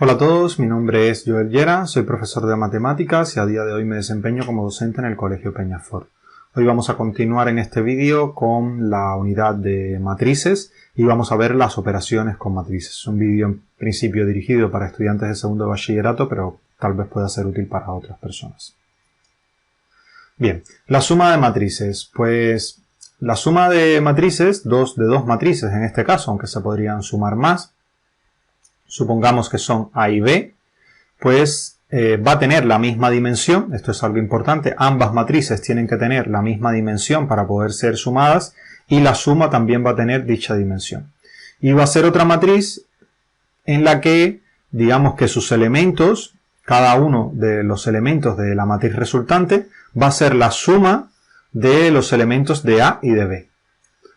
Hola a todos, mi nombre es Joel Llera, soy profesor de matemáticas y a día de hoy me desempeño como docente en el Colegio Peñafort. Hoy vamos a continuar en este vídeo con la unidad de matrices y vamos a ver las operaciones con matrices. Es un vídeo en principio dirigido para estudiantes de segundo de bachillerato, pero tal vez pueda ser útil para otras personas. Bien, la suma de matrices. Pues la suma de matrices, de dos matrices en este caso, aunque se podrían sumar más, supongamos que son A y B, pues va a tener la misma dimensión. Esto es algo importante, ambas matrices tienen que tener la misma dimensión para poder ser sumadas y la suma también va a tener dicha dimensión. Y va a ser otra matriz en la que, digamos que sus elementos, cada uno de los elementos de la matriz resultante, va a ser la suma de los elementos de A y de B.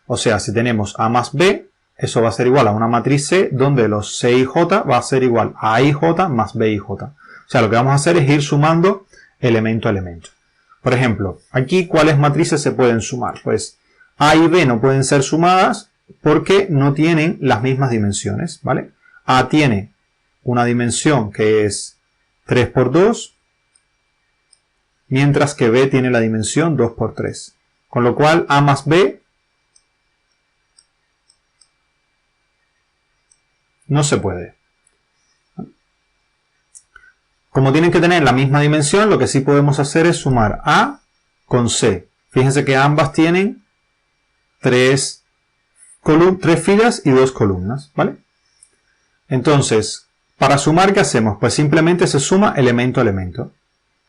O sea, si tenemos A más B, eso va a ser igual a una matriz C donde los C y J va a ser igual a I, J más B y J. O sea, lo que vamos a hacer es ir sumando elemento a elemento. Por ejemplo, aquí, ¿cuáles matrices se pueden sumar? Pues A y B no pueden ser sumadas porque no tienen las mismas dimensiones, ¿vale? A tiene una dimensión que es 3 por 2, mientras que B tiene la dimensión 2 por 3. Con lo cual, A más B no se puede. Como tienen que tener la misma dimensión, lo que sí podemos hacer es sumar A con C. Fíjense que ambas tienen 3 filas y 2 columnas, ¿vale? Entonces, para sumar, ¿qué hacemos? Pues simplemente se suma elemento a elemento.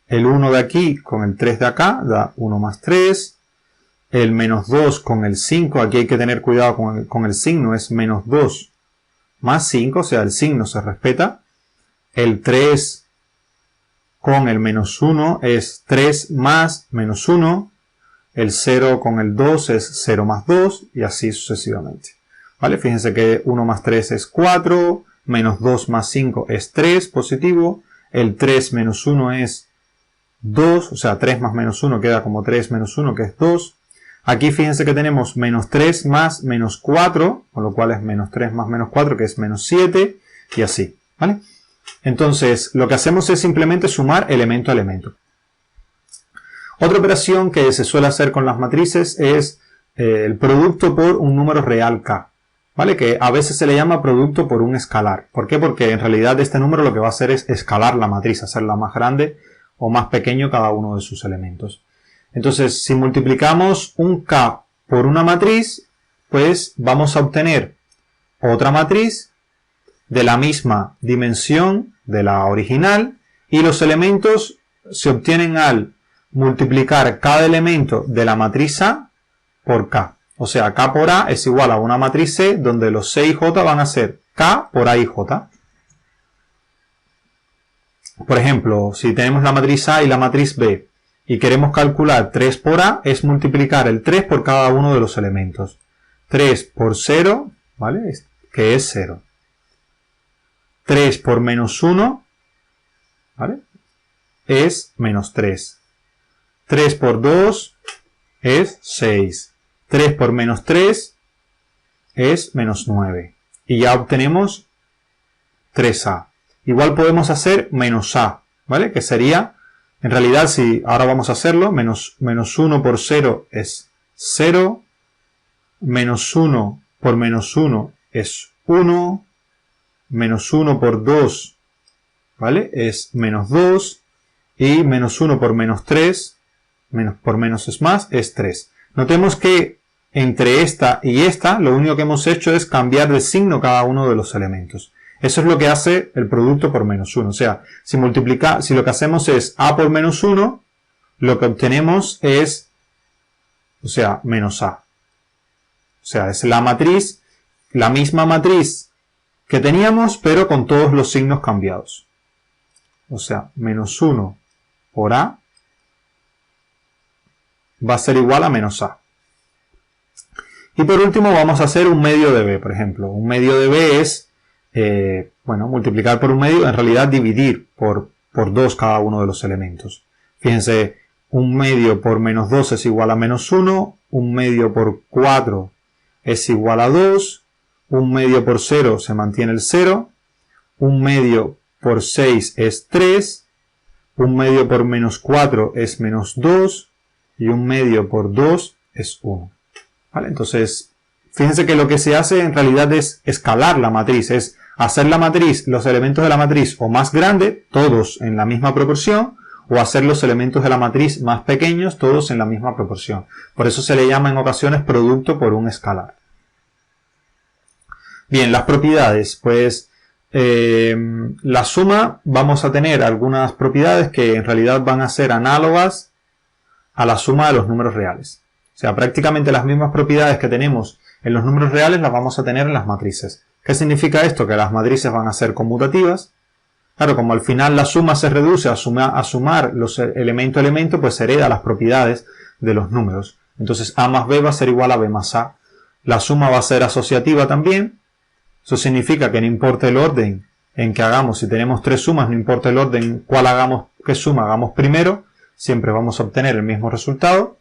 El 1 de aquí con el 3 de acá da 1 más 3. El menos 2 con el 5, aquí hay que tener cuidado con el signo, es menos 2 más 5, o sea, el signo se respeta. El 3 con el menos 1 es 3 más menos 1. El 0 con el 2 es 0 más 2 y así sucesivamente. ¿Vale? Fíjense que 1 más 3 es 4, menos 2 más 5 es 3 positivo. El 3 menos 1 es 2, o sea, 3 más menos 1 queda como 3 menos 1 que es 2. Aquí fíjense que tenemos menos 3 más menos 4, con lo cual es menos 3 más menos 4, que es menos 7, y así, ¿vale? Entonces, lo que hacemos es simplemente sumar elemento a elemento. Otra operación que se suele hacer con las matrices es el producto por un número real k, ¿vale? Que a veces se le llama producto por un escalar. ¿Por qué? Porque en realidad este número lo que va a hacer es escalar la matriz, hacerla más grande o más pequeño cada uno de sus elementos. Entonces, si multiplicamos un k por una matriz, pues vamos a obtener otra matriz de la misma dimensión de la original y los elementos se obtienen al multiplicar cada elemento de la matriz A por k. O sea, k por A es igual a una matriz C donde los C y J van a ser k por A y J. Por ejemplo, si tenemos la matriz A y la matriz B, y queremos calcular 3 por A, es multiplicar el 3 por cada uno de los elementos. 3 por 0, ¿vale? Que es 0. 3 por menos 1, ¿vale? Es menos 3. 3 por 2 es 6. 3 por menos 3 es menos 9. Y ya obtenemos 3A. Igual podemos hacer menos A, ¿vale? Que sería... En realidad, si ahora vamos a hacerlo, menos 1 por 0 es 0, menos 1 por menos 1 es 1, menos 1 por 2, ¿vale? Es menos 2, y menos 1 por menos 3, menos por menos es más, es 3. Notemos que entre esta y esta, lo único que hemos hecho es cambiar de signo cada uno de los elementos. Eso es lo que hace el producto por menos 1. O sea, si lo que hacemos es A por menos 1, lo que obtenemos es, o sea, menos A. O sea, es la matriz, la misma matriz que teníamos, pero con todos los signos cambiados. O sea, menos 1 por A va a ser igual a menos A. Y por último vamos a hacer un medio de B, por ejemplo. Un medio de B es... bueno, multiplicar por un medio, en realidad dividir por 2 cada uno de los elementos. Fíjense, un medio por menos 2 es igual a menos 1, un medio por 4 es igual a 2, un medio por 0 se mantiene el 0, un medio por 6 es 3, 1 medio por menos 4 es menos 2 y 1 medio por 2 es 1. ¿Vale? Entonces, fíjense que lo que se hace en realidad es escalar la matriz, es hacer la matriz, los elementos de la matriz o más grande, todos en la misma proporción, o hacer los elementos de la matriz más pequeños, todos en la misma proporción. Por eso se le llama en ocasiones producto por un escalar. Bien, las propiedades, pues la suma, vamos a tener algunas propiedades que en realidad van a ser análogas a la suma de los números reales. O sea, prácticamente las mismas propiedades que tenemos en los números reales las vamos a tener en las matrices. ¿Qué significa esto? Que las matrices van a ser conmutativas. Claro, como al final la suma se reduce a sumar los elemento a elemento, pues hereda las propiedades de los números. Entonces A más B va a ser igual a B más A. La suma va a ser asociativa también. Eso significa que no importa el orden en que hagamos, si tenemos tres sumas, no importa el orden cuál hagamos, qué suma hagamos primero, siempre vamos a obtener el mismo resultado.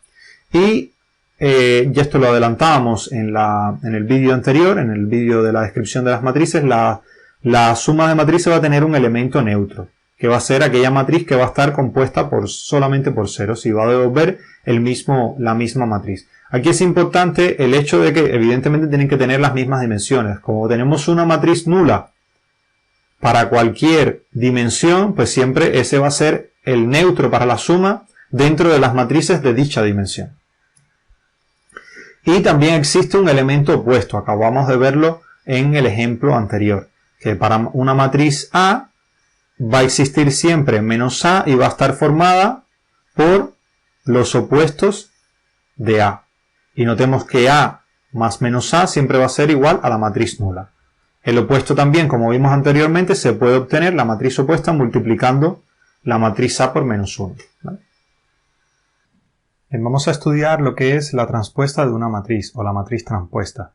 Y ya esto lo adelantábamos en el vídeo anterior, en el vídeo de la descripción de las matrices, la suma de matrices va a tener un elemento neutro, que va a ser aquella matriz que va a estar compuesta solamente por ceros y va a devolver la misma matriz. Aquí es importante el hecho de que evidentemente tienen que tener las mismas dimensiones. Como tenemos una matriz nula para cualquier dimensión, pues siempre ese va a ser el neutro para la suma dentro de las matrices de dicha dimensión. Y también existe un elemento opuesto, acabamos de verlo en el ejemplo anterior, que para una matriz A va a existir siempre menos A y va a estar formada por los opuestos de A. Y notemos que A más menos A siempre va a ser igual a la matriz nula. El opuesto también, como vimos anteriormente, se puede obtener la matriz opuesta multiplicando la matriz A por menos 1. ¿Vale? Bien, vamos a estudiar lo que es la transpuesta de una matriz o la matriz transpuesta.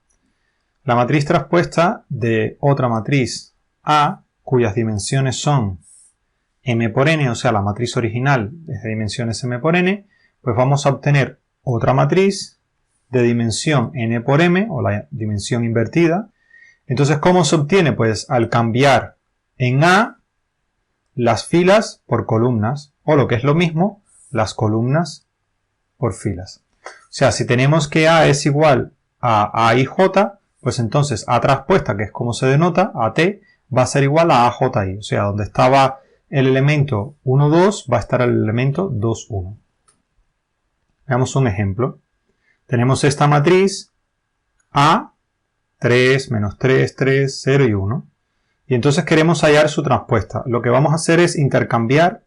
La matriz transpuesta de otra matriz A, cuyas dimensiones son m por n, o sea, la matriz original es de dimensiones m por n, pues vamos a obtener otra matriz de dimensión n por m, o la dimensión invertida. Entonces, ¿cómo se obtiene? Pues al cambiar en A las filas por columnas, o lo que es lo mismo, las columnas por filas. O sea, si tenemos que A es igual a I J, pues entonces A transpuesta, que es como se denota, AT, va a ser igual a AJI. O sea, donde estaba el elemento 1, 2, va a estar el elemento 2, 1. Veamos un ejemplo. Tenemos esta matriz A, 3, menos 3, 3, 0 y 1. Y entonces queremos hallar su transpuesta. Lo que vamos a hacer es intercambiar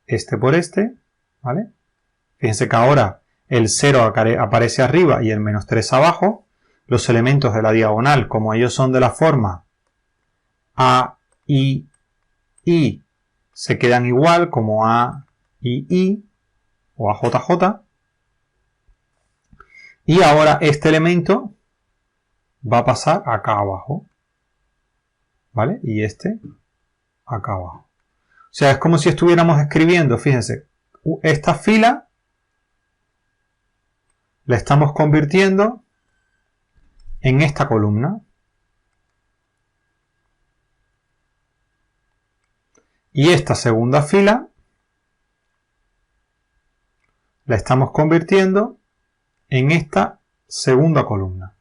este por este, ¿vale? Fíjense que ahora el 0 aparece arriba y el menos 3 abajo. Los elementos de la diagonal, como ellos son de la forma A, I, se quedan igual como A, I, o A, J. Y ahora este elemento va a pasar acá abajo, ¿vale? Y este acá abajo. O sea, es como si estuviéramos escribiendo, fíjense, esta fila la estamos convirtiendo en esta columna. Y esta segunda fila la estamos convirtiendo en esta segunda columna.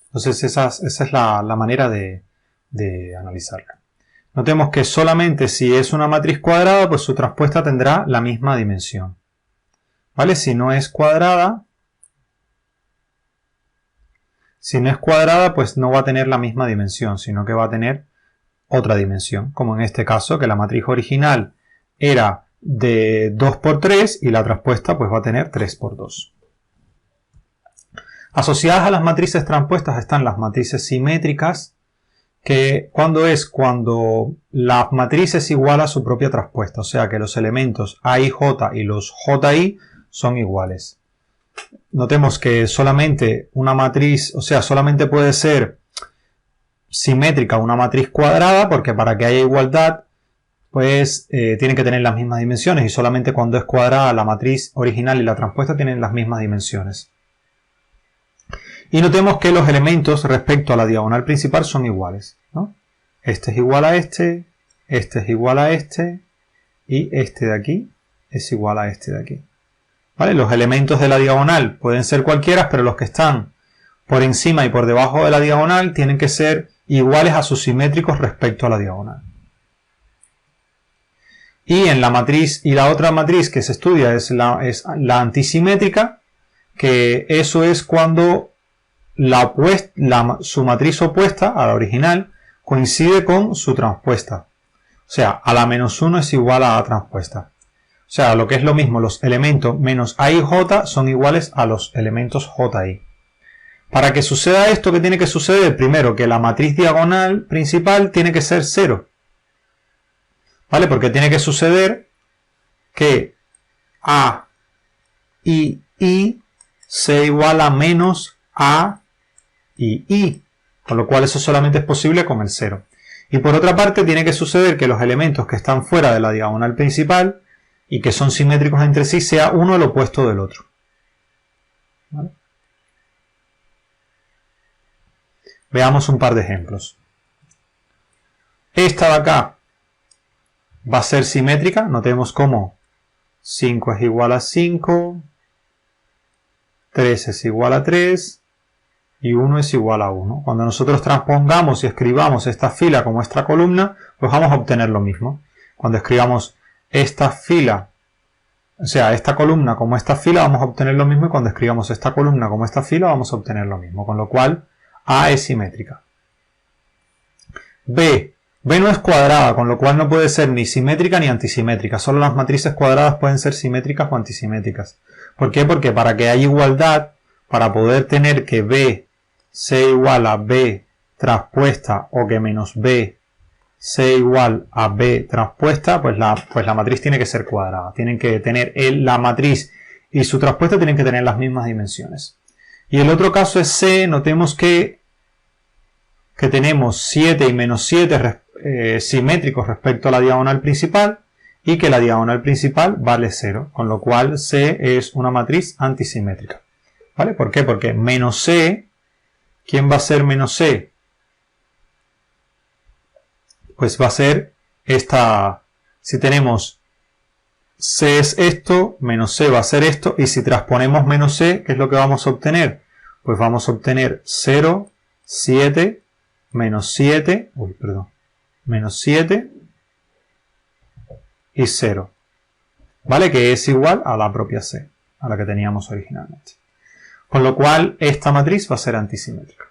Entonces esa es la manera de analizarla. Notemos que solamente si es una matriz cuadrada, pues su transpuesta tendrá la misma dimensión. ¿Vale? Si no es cuadrada, pues no va a tener la misma dimensión, sino que va a tener otra dimensión. Como en este caso, que la matriz original era de 2 por 3 y la transpuesta pues va a tener 3 por 2. Asociadas a las matrices transpuestas están las matrices simétricas, que cuando la matriz es igual a su propia transpuesta, o sea que los elementos AIJ y los JI son iguales. Notemos que solamente una matriz, o sea, solamente puede ser simétrica una matriz cuadrada, porque para que haya igualdad, pues tienen que tener las mismas dimensiones, y solamente cuando es cuadrada la matriz original y la transpuesta tienen las mismas dimensiones. Y notemos que los elementos respecto a la diagonal principal son iguales, ¿no? Este es igual a este es igual a este, y este de aquí es igual a este de aquí. ¿Vale? Los elementos de la diagonal pueden ser cualquiera, pero los que están por encima y por debajo de la diagonal tienen que ser iguales a sus simétricos respecto a la diagonal. Y en la matriz, y la otra matriz que se estudia es la antisimétrica, que eso es cuando su matriz opuesta a la original coincide con su transpuesta. O sea, a la menos 1 es igual a la transpuesta. O sea, lo que es lo mismo, los elementos menos A y J son iguales a los elementos J y. Para que suceda esto, ¿qué tiene que suceder? Primero, que la matriz diagonal principal tiene que ser 0. ¿Vale? Porque tiene que suceder que A y I sea igual a menos A y I. Con lo cual eso solamente es posible con el 0. Y por otra parte, tiene que suceder que los elementos que están fuera de la diagonal principal y que son simétricos entre sí, sea uno el opuesto del otro. ¿Vale? Veamos un par de ejemplos. Esta de acá va a ser simétrica. Notemos cómo 5 es igual a 5, 3 es igual a 3 y 1 es igual a 1. Cuando nosotros transpongamos y escribamos esta fila como esta columna, pues vamos a obtener lo mismo. Cuando escribamos esta fila, o sea, esta columna como esta fila, vamos a obtener lo mismo, y cuando escribamos esta columna como esta fila, vamos a obtener lo mismo. Con lo cual, A es simétrica. B no es cuadrada, con lo cual no puede ser ni simétrica ni antisimétrica. Solo las matrices cuadradas pueden ser simétricas o antisimétricas. ¿Por qué? Porque para que haya igualdad, para poder tener que B sea igual a B transpuesta o que menos B sea igual a B transpuesta, pues la matriz tiene que ser cuadrada. Tienen que tener la matriz y su transpuesta tienen que tener las mismas dimensiones. Y el otro caso es C. Notemos que tenemos 7 y menos 7 simétricos respecto a la diagonal principal y que la diagonal principal vale 0, con lo cual C es una matriz antisimétrica. ¿Vale? ¿Por qué? Porque menos C, ¿quién va a ser menos C? Pues va a ser esta, si tenemos C es esto, menos C va a ser esto, y si transponemos menos C, ¿qué es lo que vamos a obtener? Pues vamos a obtener 0, 7, menos 7, menos 7 y 0, ¿vale? Que es igual a la propia C, a la que teníamos originalmente. Con lo cual, esta matriz va a ser antisimétrica.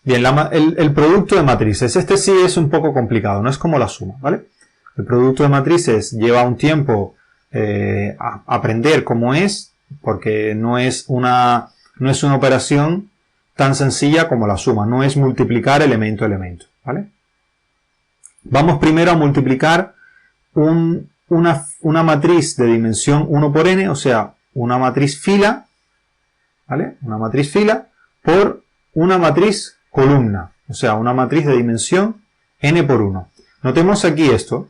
Bien, el producto de matrices. Este sí es un poco complicado, no es como la suma, ¿vale? El producto de matrices lleva un tiempo a aprender cómo es, porque no es una operación tan sencilla como la suma, no es multiplicar elemento a elemento, ¿vale? Vamos primero a multiplicar una matriz de dimensión 1 por n, o sea, una matriz fila, ¿vale? Una matriz fila por una matriz columna, o sea, una matriz de dimensión n por 1. Notemos aquí esto,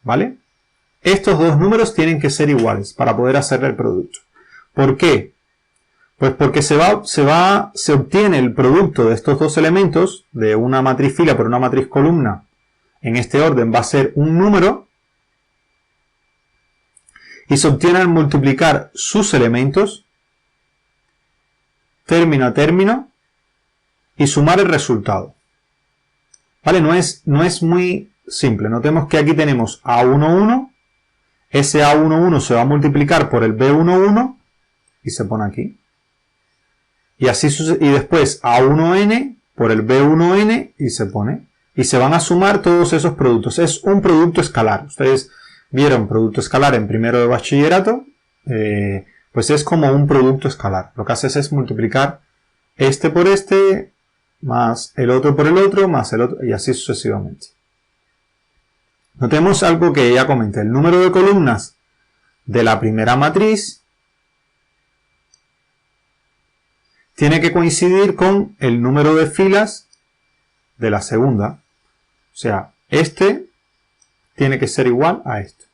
¿vale? Estos dos números tienen que ser iguales para poder hacer el producto. ¿Por qué? Pues porque se obtiene el producto de estos dos elementos, de una matriz fila por una matriz columna, en este orden va a ser un número, y se obtiene al multiplicar sus elementos, término a término, y sumar el resultado. ¿Vale? No es muy simple. Notemos que aquí tenemos A11, ese A11 se va a multiplicar por el B11, y se pone aquí. Y así y después A1n por el B1n y se pone. Y se van a sumar todos esos productos. Es un producto escalar. Ustedes vieron producto escalar en primero de bachillerato. Pues es como un producto escalar. Lo que haces es multiplicar este por este, más el otro por el otro, más el otro, y así sucesivamente. Notemos algo que ya comenté. El número de columnas de la primera matriz tiene que coincidir con el número de filas de la segunda. O sea, este tiene que ser igual a esto.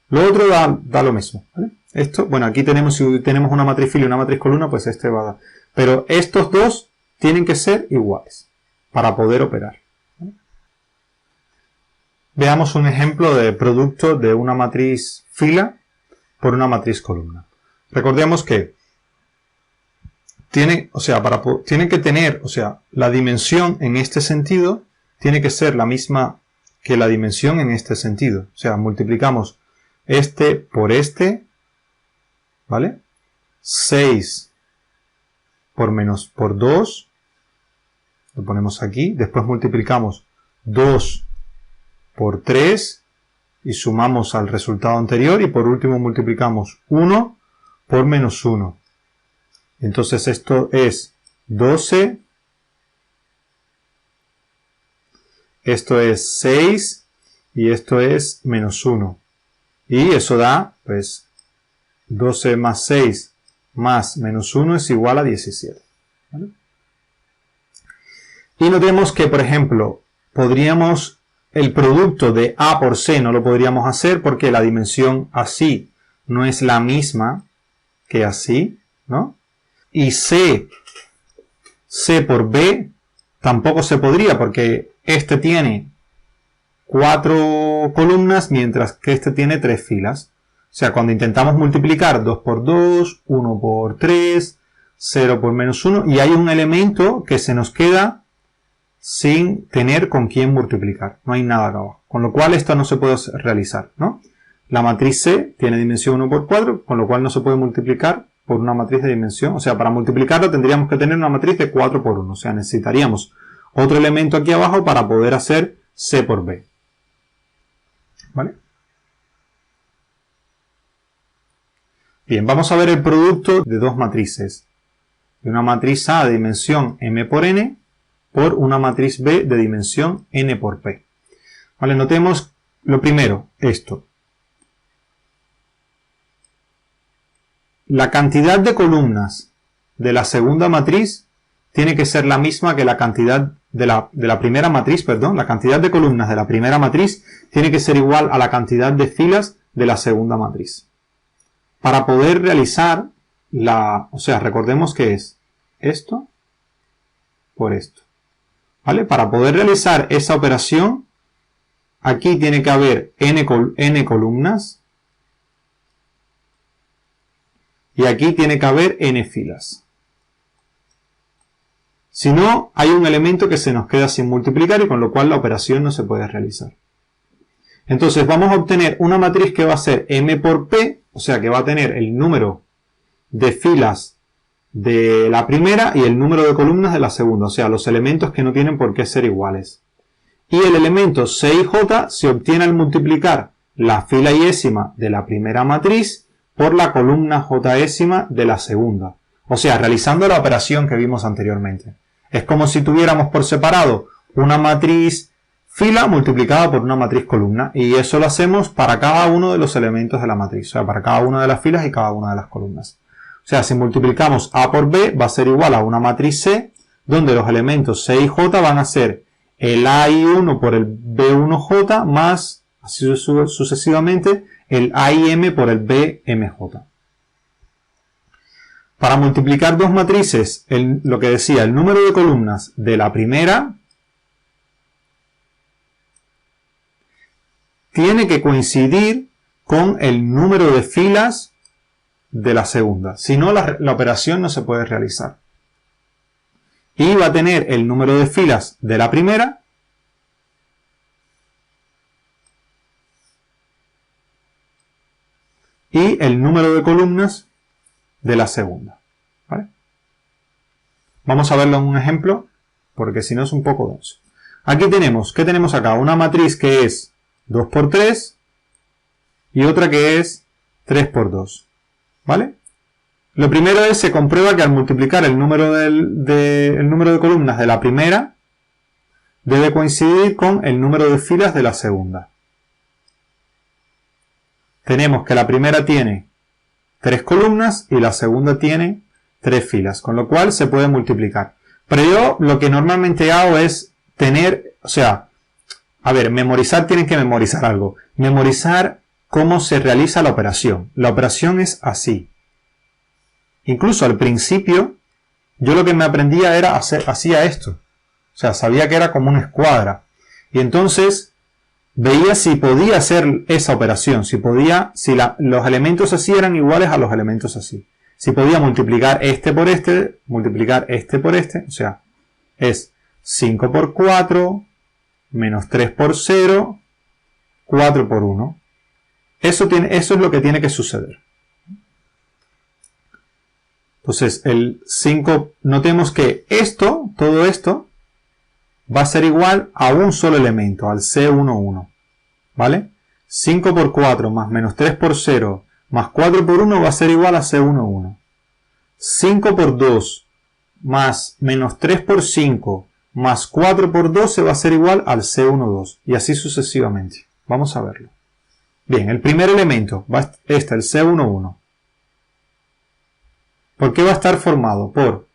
Lo otro da lo mismo, ¿vale? Esto, bueno, aquí tenemos, si tenemos una matriz fila y una matriz columna, pues este va a dar. Pero estos dos tienen que ser iguales para poder operar, ¿vale? Veamos un ejemplo de producto de una matriz fila por una matriz columna. Recordemos que tiene que tener, la dimensión en este sentido tiene que ser la misma que la dimensión en este sentido. O sea, multiplicamos este por este, ¿vale? 6 por 2, lo ponemos aquí. Después multiplicamos 2 por 3 y sumamos al resultado anterior. Y por último multiplicamos 1 por menos 1. Entonces esto es 12. Esto es 6 y esto es menos 1. Y eso da, pues, 12 más 6 más menos 1 es igual a 17. ¿Vale? Y notemos que, por ejemplo, el producto de A por C no lo podríamos hacer porque la dimensión así no es la misma que así, ¿no? Y C por B tampoco se podría porque este tiene 4 columnas mientras que este tiene 3 filas. O sea, cuando intentamos multiplicar 2 por 2, 1 por 3, 0 por menos 1, y hay un elemento que se nos queda sin tener con quién multiplicar. No hay nada acá abajo. Con lo cual esto no se puede realizar, ¿no? La matriz C tiene dimensión 1 por 4, con lo cual no se puede multiplicar por una matriz de dimensión. O sea, para multiplicarlo tendríamos que tener una matriz de 4 por 1. O sea, necesitaríamos otro elemento aquí abajo para poder hacer C por B. ¿Vale? Bien, vamos a ver el producto de dos matrices. De una matriz A de dimensión m por n por una matriz B de dimensión n por p. Vale, notemos lo primero, esto. La cantidad de columnas de la segunda matriz tiene que ser la misma que la cantidad de la primera matriz, perdón. La cantidad de columnas de la primera matriz tiene que ser igual a la cantidad de filas de la segunda matriz. Para poder realizar recordemos que es esto por esto. ¿Vale? Para poder realizar esa operación, aquí tiene que haber n columnas y aquí tiene que haber n filas. Si no, hay un elemento que se nos queda sin multiplicar y con lo cual la operación no se puede realizar. Entonces vamos a obtener una matriz que va a ser m por p, o sea que va a tener el número de filas de la primera y el número de columnas de la segunda, o sea, los elementos que no tienen por qué ser iguales. Y el elemento c y j se obtiene al multiplicar la fila yésima de la primera matriz por la columna jésima de la segunda. O sea, realizando la operación que vimos anteriormente. Es como si tuviéramos por separado una matriz fila multiplicada por una matriz columna. Y eso lo hacemos para cada uno de los elementos de la matriz. O sea, para cada una de las filas y cada una de las columnas. O sea, si multiplicamos A por B va a ser igual a una matriz C, donde los elementos C y J van a ser el AI1 por el B1J más, así sucesivamente, el AIM por el BMJ. Para multiplicar dos matrices, lo que decía, el número de columnas de la primera tiene que coincidir con el número de filas de la segunda. Si no, la operación no se puede realizar. Y va a tener el número de filas de la primera y el número de columnas de la segunda. ¿Vale? Vamos a verlo en un ejemplo, porque si no es un poco denso. Aquí tenemos, ¿qué tenemos acá? Una matriz que es 2 por 3 y otra que es 3 por 2. ¿Vale? Lo primero es, se comprueba que al multiplicar el número de columnas de la primera debe coincidir con el número de filas de la segunda. Tenemos que la primera tiene 3 columnas y la segunda tiene 3 filas, con lo cual se puede multiplicar. Pero yo lo que normalmente hago es tener, memorizar, tienen que memorizar algo. Memorizar cómo se realiza la operación. La operación es así. Incluso al principio, yo lo que me aprendía era hacía esto. O sea, sabía que era como una escuadra. Y entonces veía si podía hacer esa operación, si los elementos así eran iguales a los elementos así. Si podía multiplicar este por este, multiplicar este por este, o sea, es 5 por 4, menos 3 por 0, 4 por 1. Eso es lo que tiene que suceder. Entonces, el 5, notemos que todo esto, va a ser igual a un solo elemento, al C11. ¿Vale? 5 por 4 más menos 3 por 0 más 4 por 1 va a ser igual a C11. 5 por 2 más menos 3 por 5 más 4 por 12 va a ser igual al C12. Y así sucesivamente. Vamos a verlo. Bien, el primer elemento, el C11. ¿Por qué va a estar formado? Por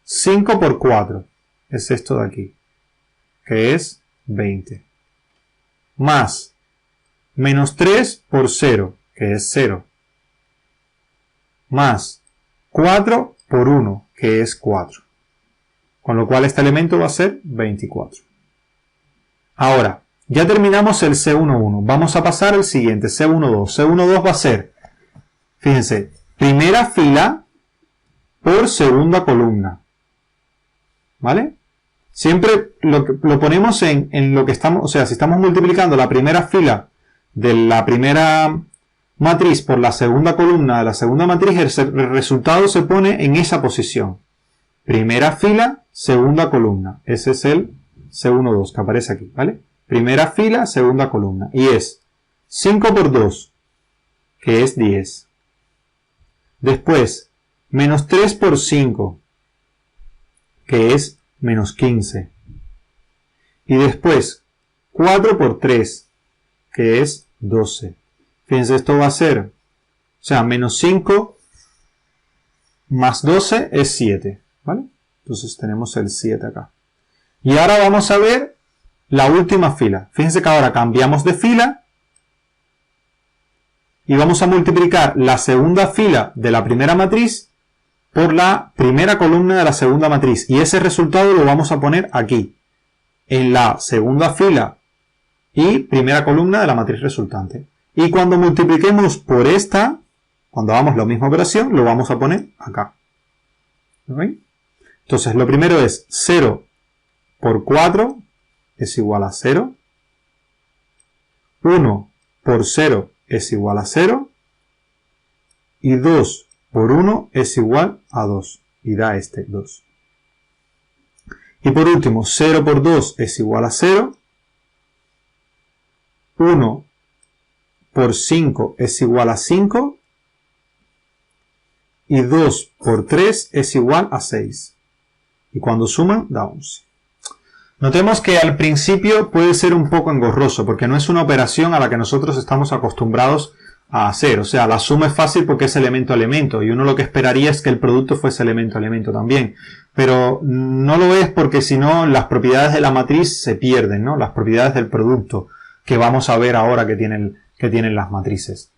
5 por 4, es esto de aquí, que es 20. Más menos 3 por 0, que es 0. Más 4 por 1, que es 4. Con lo cual este elemento va a ser 24. Ahora, ya terminamos el C11. Vamos a pasar al siguiente, C12. C12 va a ser, fíjense, primera fila por segunda columna. ¿Vale? Siempre lo ponemos en lo que estamos, o sea, si estamos multiplicando la primera fila de la primera matriz por la segunda columna de la segunda matriz, el resultado se pone en esa posición. Primera fila, segunda columna. Ese es el C12 que aparece aquí, ¿vale? Primera fila, segunda columna. Y es 5 por 2, que es 10. Después, menos 3 por 5, que es menos 15. Y después, 4 por 3, que es 12. Fíjense, esto va a ser, o sea, menos 5 más 12 es 7. ¿Vale? Entonces tenemos el 7 acá. Y ahora vamos a ver la última fila. Fíjense que ahora cambiamos de fila y vamos a multiplicar la segunda fila de la primera matriz por la primera columna de la segunda matriz. Y ese resultado lo vamos a poner aquí, en la segunda fila y primera columna de la matriz resultante. Y cuando multipliquemos por esta, cuando hagamos la misma operación, lo vamos a poner acá. ¿Okay? Entonces, lo primero es 0 por 4 es igual a 0. 1 por 0 es igual a 0. Y 2 por 1 es igual a 2. Y da este 2. Y por último, 0 por 2 es igual a 0. 1 por 5 es igual a 5. Y 2 por 3 es igual a 6. Y cuando suman, da 11. Notemos que al principio puede ser un poco engorroso, porque no es una operación a la que nosotros estamos acostumbrados a hacer. O sea, la suma es fácil porque es elemento a elemento, y uno lo que esperaría es que el producto fuese elemento a elemento también. Pero no lo es porque si no, las propiedades de la matriz se pierden, ¿no? Las propiedades del producto que vamos a ver ahora que tienen las matrices.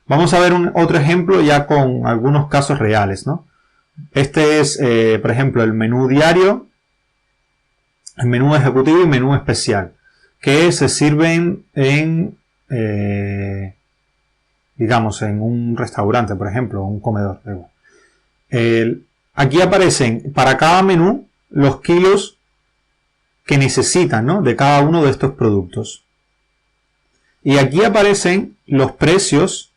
Vamos a ver otro ejemplo ya con algunos casos reales, ¿no? Este es, por ejemplo, el menú diario, el menú ejecutivo y menú especial, que se sirven en, digamos, en un restaurante, por ejemplo, un comedor. Aquí aparecen para cada menú los kilos que necesitan, ¿no? De cada uno de estos productos. Y aquí aparecen los precios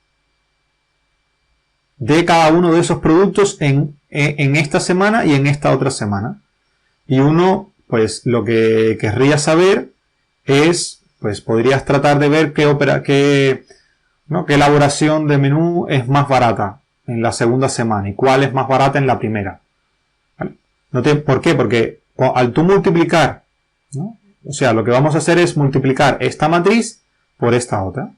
de cada uno de esos productos en esta semana y en esta otra semana. Y uno, pues lo que querría saber es, pues podrías tratar de ver qué elaboración de menú es más barata en la segunda semana y cuál es más barata en la primera. ¿Vale? ¿Por qué? Porque al tú multiplicar, ¿no? O sea, lo que vamos a hacer es multiplicar esta matriz por esta otra.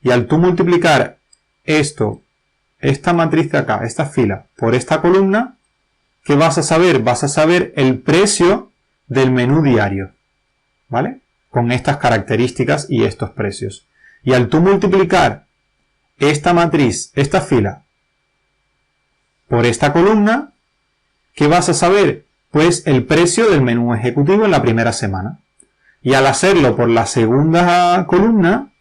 Y al tú multiplicar esta matriz de acá, esta fila, por esta columna, ¿qué vas a saber? Vas a saber el precio del menú diario, ¿vale? Con estas características y estos precios. Y al tú multiplicar esta matriz, esta fila, por esta columna, ¿qué vas a saber? Pues el precio del menú ejecutivo en la primera semana. Y al hacerlo por la segunda columna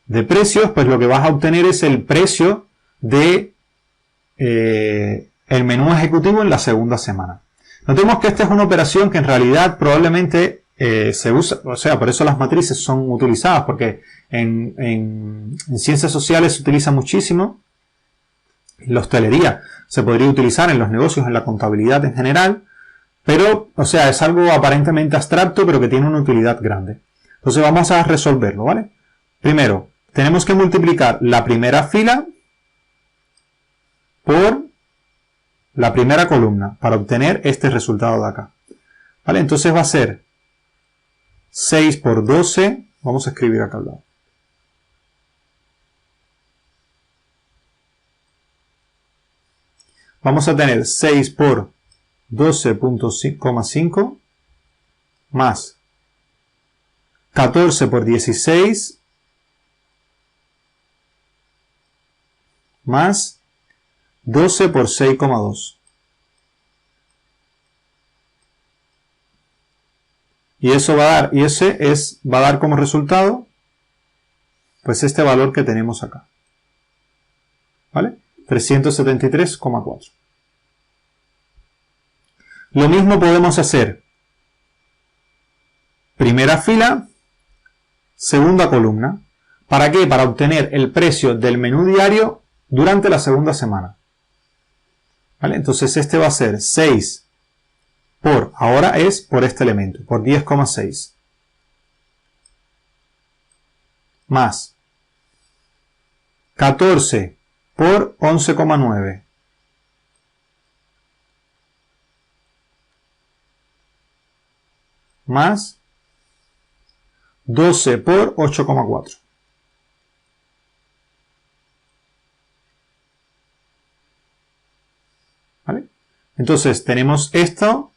de precios, pues lo que vas a obtener es el precio de el menú ejecutivo en la segunda semana. Notemos que esta es una operación que en realidad probablemente se usa, o sea, por eso las matrices son utilizadas, porque en ciencias sociales se utiliza muchísimo, en la hostelería se podría utilizar, en los negocios, en la contabilidad en general, pero, o sea, es algo aparentemente abstracto, pero que tiene una utilidad grande. Entonces vamos a resolverlo, ¿vale? Primero, tenemos que multiplicar la primera fila por la primera columna para obtener este resultado de acá. ¿Vale? Entonces va a ser 6 por 12, vamos a escribir acá al lado. Vamos a tener 6 por 12,5 más 14 por 16 más 12 por 6,2. Y eso va a dar, va a dar como resultado, pues este valor que tenemos acá. ¿Vale? 373,4. Lo mismo podemos hacer. Primera fila, segunda columna. ¿Para qué? Para obtener el precio del menú diario durante la segunda semana. ¿Vale? Entonces este va a ser 6 por, ahora es por este elemento, por 10,6. Más 14 por 11,9. Más 12 por 8,4. ¿Vale? Entonces tenemos esto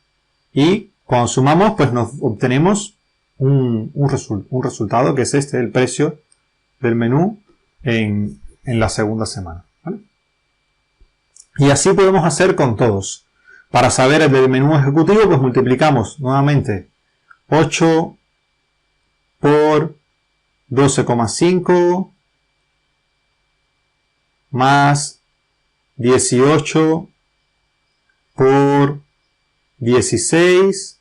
y cuando sumamos pues nos obtenemos un resultado que es este, el precio del menú en la segunda semana. ¿Vale? Y así podemos hacer con todos. Para saber el del menú ejecutivo pues multiplicamos nuevamente 8 por 12,5 más 18 por 16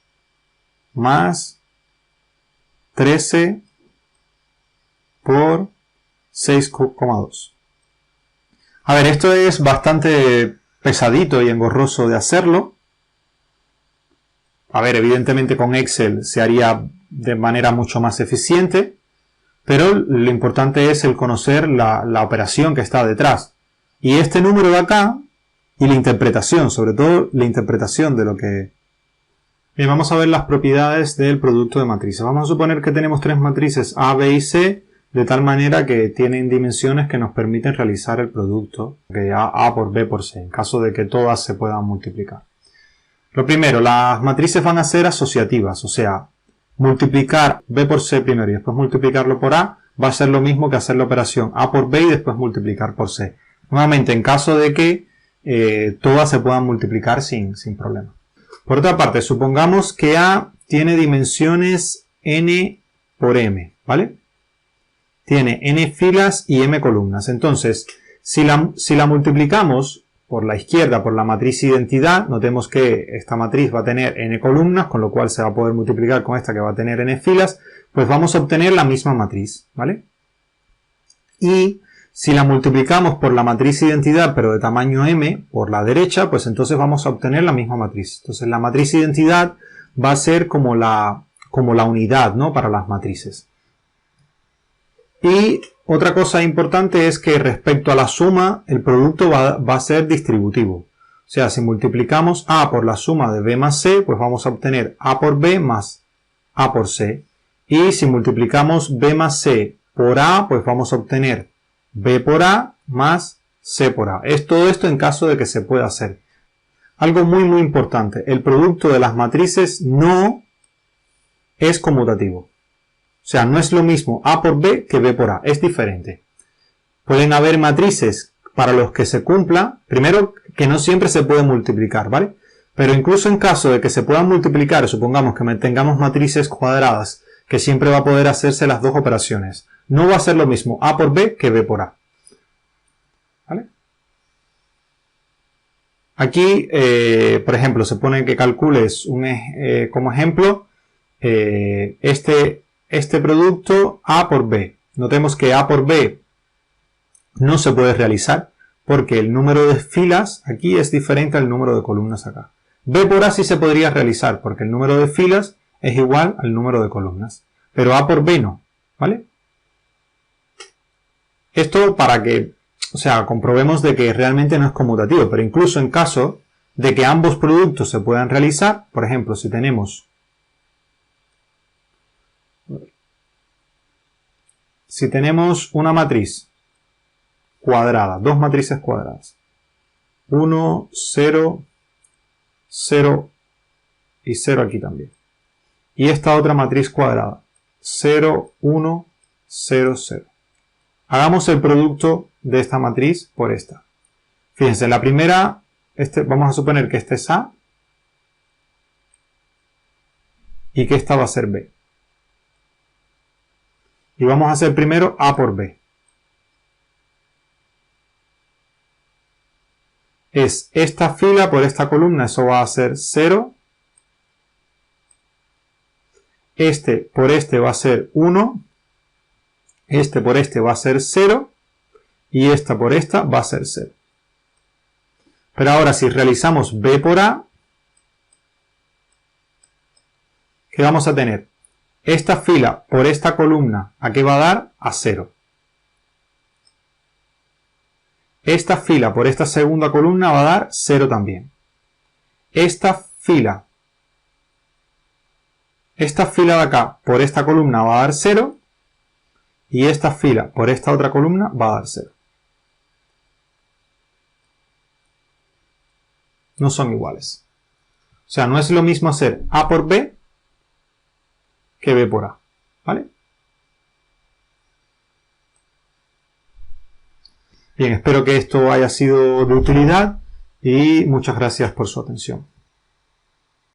más 13 por 6,2. A ver, esto es bastante pesadito y engorroso de hacerlo. A ver, evidentemente con Excel se haría de manera mucho más eficiente, pero lo importante es el conocer la operación que está detrás. Y este número de acá, y la interpretación, sobre todo la interpretación de lo que... Bien, vamos a ver las propiedades del producto de matrices. Vamos a suponer que tenemos tres matrices A, B y C, de tal manera que tienen dimensiones que nos permiten realizar el producto, que A por B por C, en caso de que todas se puedan multiplicar. Lo primero, las matrices van a ser asociativas, o sea, multiplicar B por C primero y después multiplicarlo por A va a ser lo mismo que hacer la operación A por B y después multiplicar por C. Nuevamente, en caso de que todas se puedan multiplicar sin problema. Por otra parte, supongamos que A tiene dimensiones n por m, ¿vale? Tiene n filas y m columnas. Entonces, si la multiplicamos por la izquierda, por la matriz identidad, notemos que esta matriz va a tener n columnas, con lo cual se va a poder multiplicar con esta que va a tener n filas, pues vamos a obtener la misma matriz, ¿vale? Y si la multiplicamos por la matriz identidad, pero de tamaño m, por la derecha, pues entonces vamos a obtener la misma matriz. Entonces la matriz identidad va a ser como la unidad, ¿no? Para las matrices. Y otra cosa importante es que respecto a la suma, el producto va a ser distributivo. O sea, si multiplicamos A por la suma de B más C, pues vamos a obtener A por B más A por C. Y si multiplicamos B más C por A, pues vamos a obtener B por A más C por A. Es todo esto en caso de que se pueda hacer. Algo muy importante, el producto de las matrices no es conmutativo. sea, no es lo mismo A por B que B por A, es diferente. Pueden haber matrices para los que se cumpla, primero que no siempre se puede multiplicar, ¿vale? Pero incluso en caso de que se puedan multiplicar, supongamos que tengamos matrices cuadradas, que siempre va a poder hacerse las dos operaciones. No va a ser lo mismo A por B que B por A. ¿Vale? Aquí, por ejemplo, se pone que calcules como ejemplo este producto A por B. Notemos que A por B no se puede realizar porque el número de filas aquí es diferente al número de columnas acá. B por A sí se podría realizar porque el número de filas es igual al número de columnas. Pero A por B no, ¿vale? Esto para que, o sea, comprobemos de que realmente no es conmutativo, pero incluso en caso de que ambos productos se puedan realizar, por ejemplo, si tenemos una matriz cuadrada, dos matrices cuadradas, 1, 0, 0 y 0 aquí también, y esta otra matriz cuadrada, 0, 1, 0, 0. Hagamos el producto de esta matriz por esta. Fíjense, la primera, vamos a suponer que este es A y que esta va a ser B. Y vamos a hacer primero A por B. Es esta fila por esta columna, eso va a ser 0. Este por este va a ser 1. Este por este va a ser 0. Y esta por esta va a ser 0. Pero ahora si realizamos B por A, ¿qué vamos a tener? Esta fila por esta columna, ¿a qué va a dar? A 0. Esta fila por esta segunda columna va a dar 0 también. Esta fila de acá por esta columna va a dar 0. Y esta fila por esta otra columna va a dar 0. No son iguales. O sea, no es lo mismo hacer A por B que B por A. ¿Vale? Bien, espero que esto haya sido de utilidad y muchas gracias por su atención.